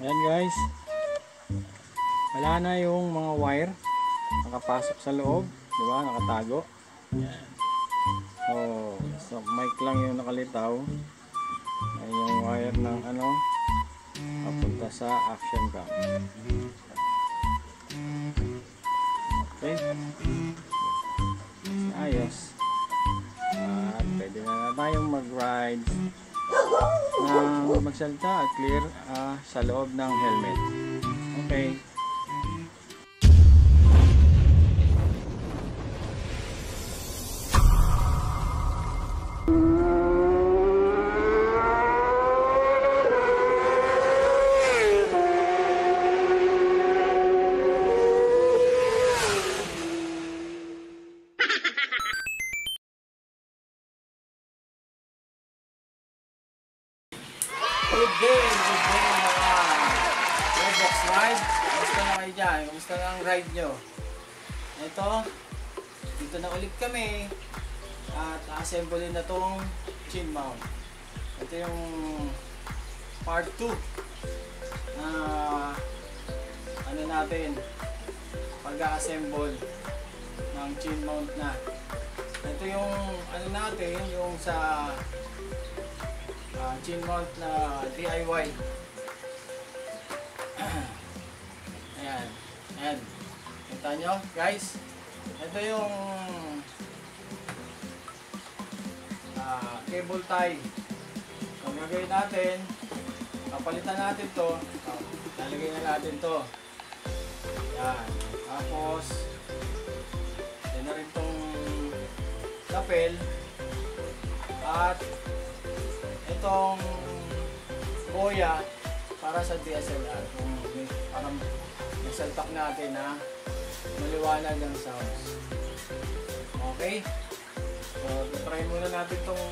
Ayan guys, wala na yung mga wire nakapasok sa loob, di ba? Nakatago. Ayan. So mic lang yung nakalitaw. Ay yung wire ng ano papunta sa action cam. Okay. Ayos. At pwede na tayong mag-ride na magsalita at clear sa loob ng helmet. Okay. Good day mga Roblox ride. Kamusta na kayo dyan? Kamusta na ang ride nyo? Ito, dito na ulit kami at assemble na tong chin mount. Ito yung part 2 na ano natin, pag-assemble ng chin mount na. Ito yung ano natin, yung sa chin mount na DIY. Ayan. Ayan. Kita nyo guys. Ito yung cable tie. Ang gagawin natin, kapalitan natin to. Lalagay na natin to. Ayan. Tapos yan na rin tong lapel. At itong boya para sa DSLR, kung parang nasalpak natin na maliwanag ang sounds. Okay, so try muna natin itong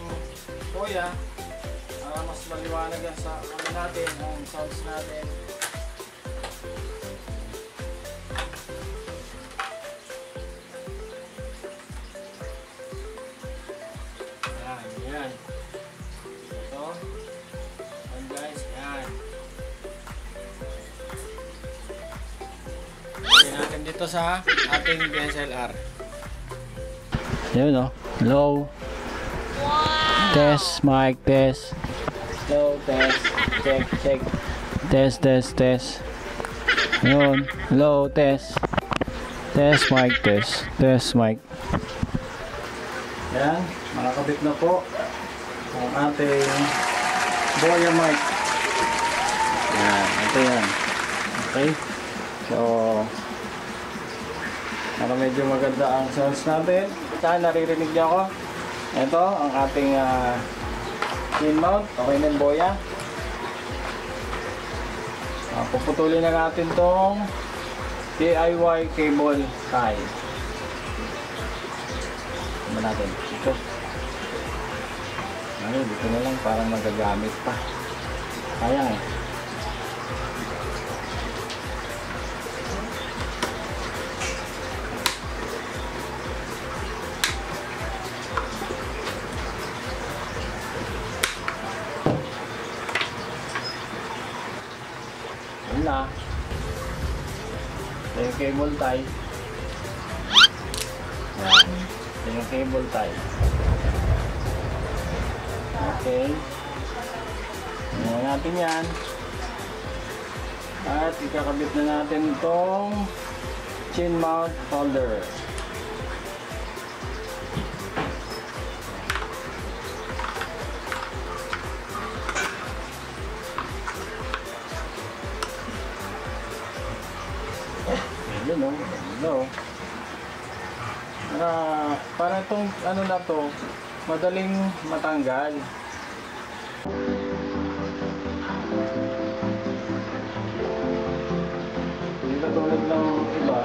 boya para mas maliwanag ang natin, ang sounds natin. Yan. Natin dito sa ating DSLR. Yun o. Hello. Wow. Test, mic, test. Hello, test. Check, check. Test, test, test. Yun. Hello, test. Test, mic, test. Test, mic. Yan. Makakabit na po ang ating boya mic. Yan. Ito yan. Okay. So, medyo maganda ang sounds natin. Saan naririnig niyo ako? Ito ang ating chin mount. Okay na yung boya. Puputulin na natin tong DIY cable tie. Ano natin? Ito. Dito na lang parang magagamit pa. Sayang eh. Na ito yung cable tie. Yan. Ito yung cable tie. Okay, ngayon natin yan at ikakabit na natin itong chin mount holder. Hello, hello. Para itong ano na to, madaling matanggal. Hindi katulad ng iba.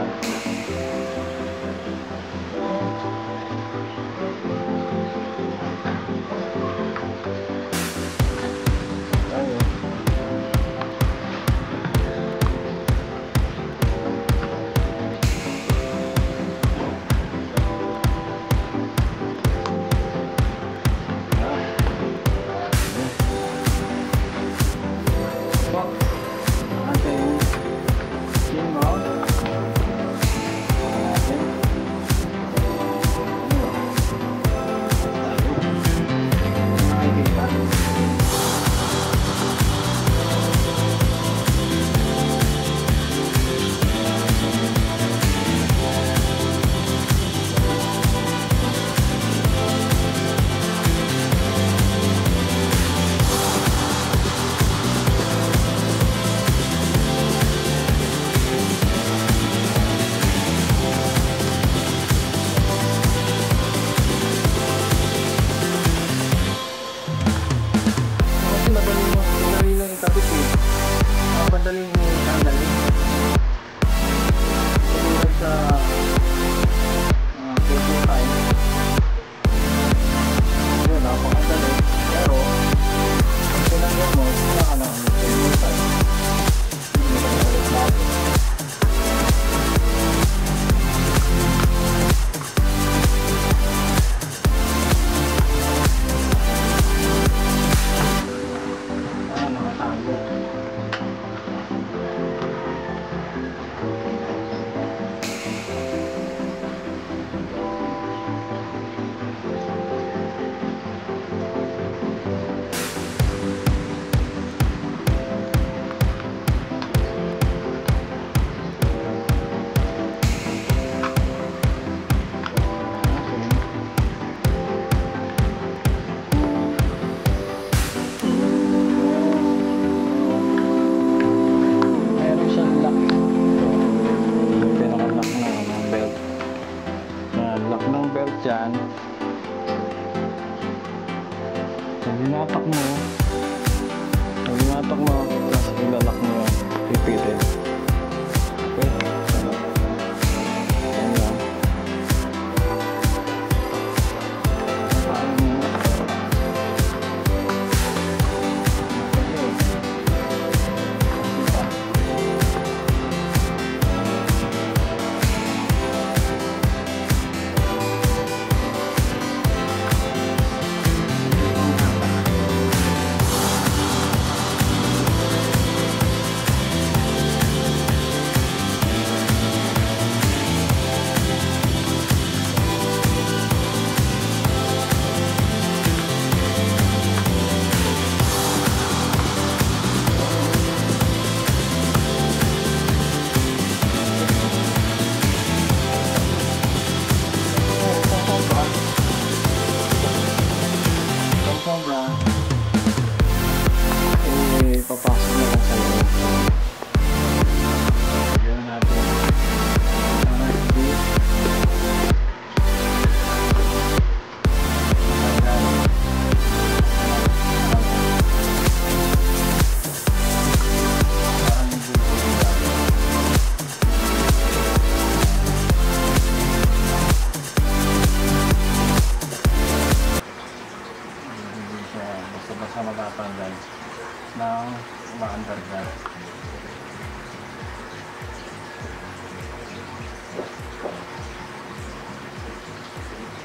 ng umaandar na.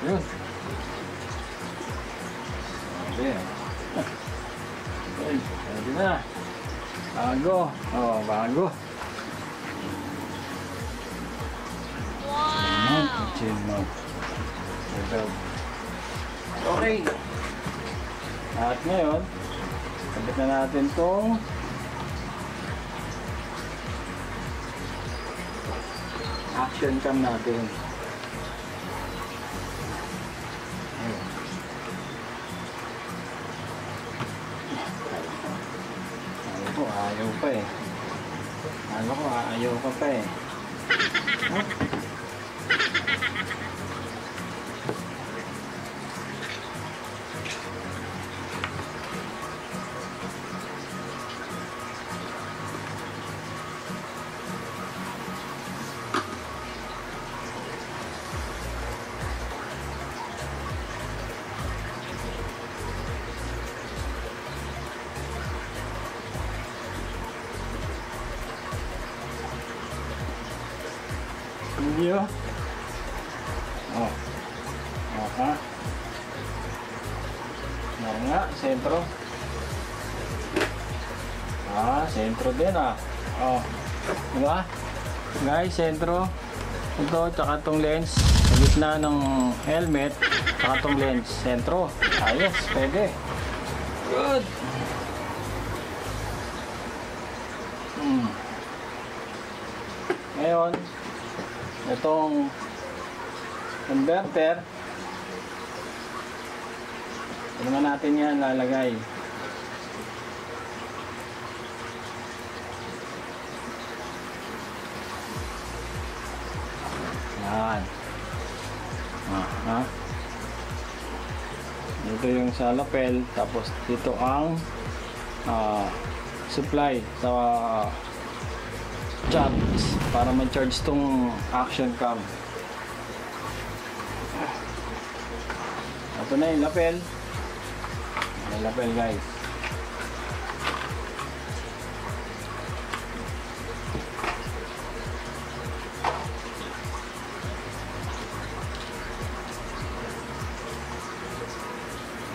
Yun. Okay. Pwede na. Bago. Oh, bago. Wow! Chill mo. Okay. At ngayon, sabit na natin itong action cam natin. Ayun. Ayaw pa eh. Ayaw ka pa eh. Huh? Video. Oh. Aha. Yan nga, sentro. Sentro din ah. Oh. Diba? Guys, sentro. Ito, tsaka itong lens. Sa gitna ng helmet, tsaka itong lens. Sentro. Ayos, pwede. Good. Ngayon, itong converter, ito naman natin yan lalagay. Yan. Dito yung sa lapel, tapos dito ang supply sa charge para ma-charge tong action cam. Ito na yung lapel. May lapel guys.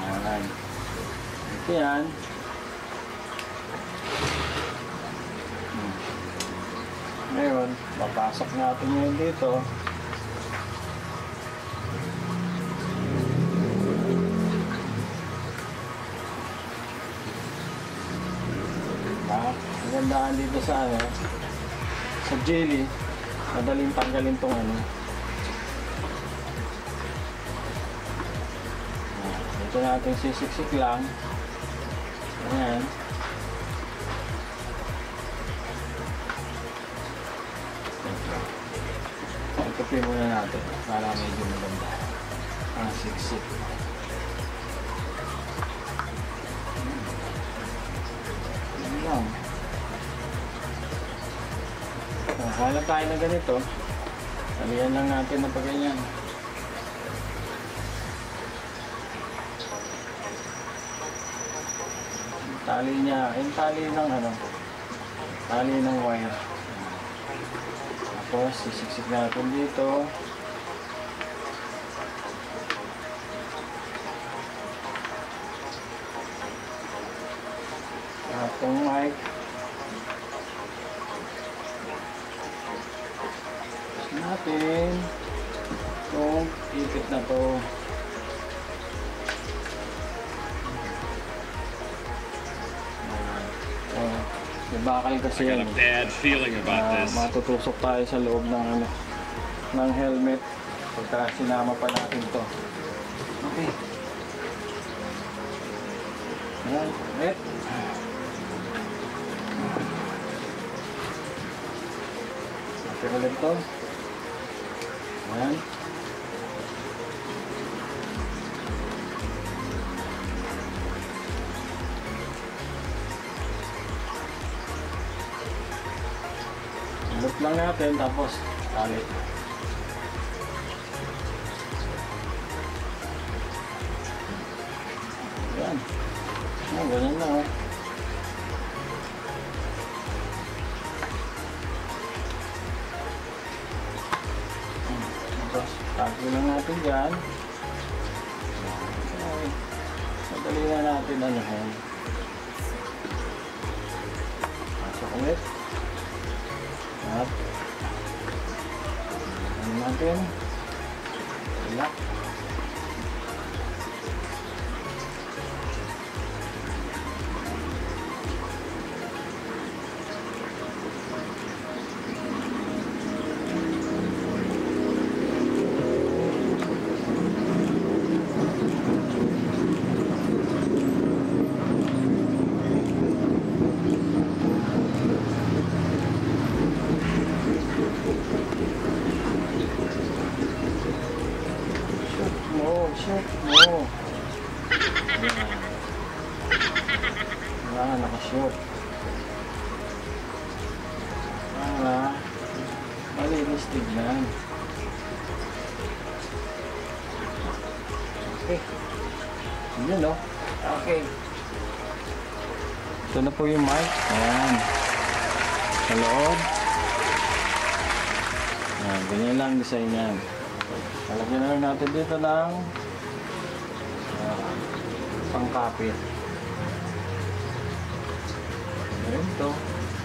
Ayan. Ito yan. Ngayon, papasok natin yun dito. Magandaan dito sa sa jelly, madaling tanggalin tong Ito natin sisiksik lang. Ayan. Itupi muna natin para medyo maganda ang siksik. Ayan lang. Hanap tayo na ganito. Talian lang natin na pagganyan. Tali niya, yung tali ng tali ng wire. Tapos sisiksik natin dito. At itong mic. Natin itong ipit na to. Bakal kasi yan. Matutusok tayo sa loob ng ng helmet pagka sinama pa natin to. Okay. Ayan, wait. Natin ulit to. Ayan. Look lang natin tapos talit. Ayan. Ganyan lang natin dyan. Okay. Madali na natin ano yan. Pasok ulit. At ano natin? Wala. Shoot mo. Ayan. Ayan, nakashoot. Para malinis tignan. Okay. Yun o. Okay. Ito na po yung mic. Ayan. Sa loob. Ayan, ganyan lang design yan. Lalagyan na lang natin dito ng pangkapit. Ayan ito.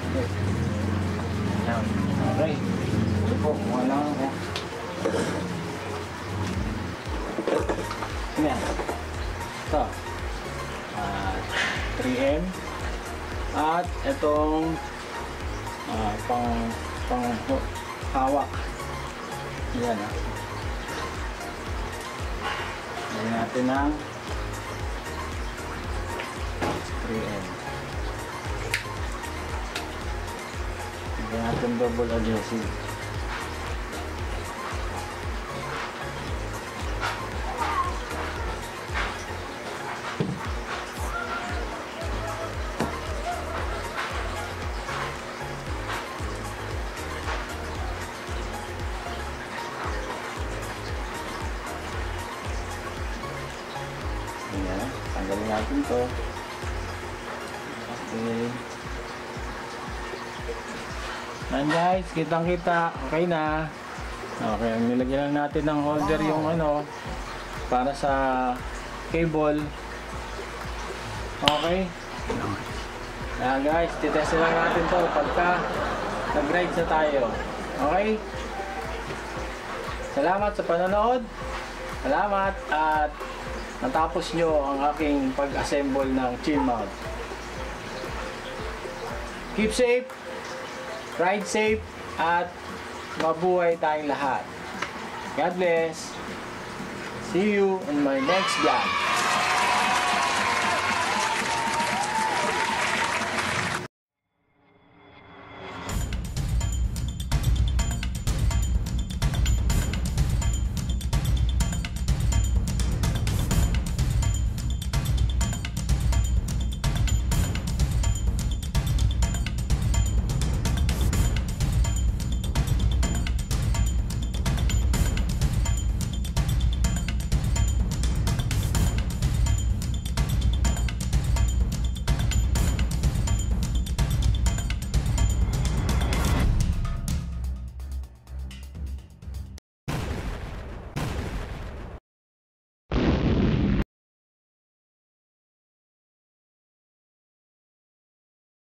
Okay. Ayan. Okay. Ito po. Kuha lang ako. Ayan. Ito. 3M. At itong pang hawak. Ayan ah. Lagyan natin ng 3M. Lagyan natin double adhesive. Ayan, tanggalin natin to. Okay. Ayan guys, kitang kita. Okay na. Okay, nilagyan lang natin ng holder yung ano para sa cable. Okay. Ayan guys, titest lang natin to pagka nag-ride na tayo. Okay. Salamat sa panonood. Salamat at natapos nyo ang aking pag-assemble ng chin mount. Keep safe, ride safe, at mabuhay tayong lahat. God bless. See you in my next vlog.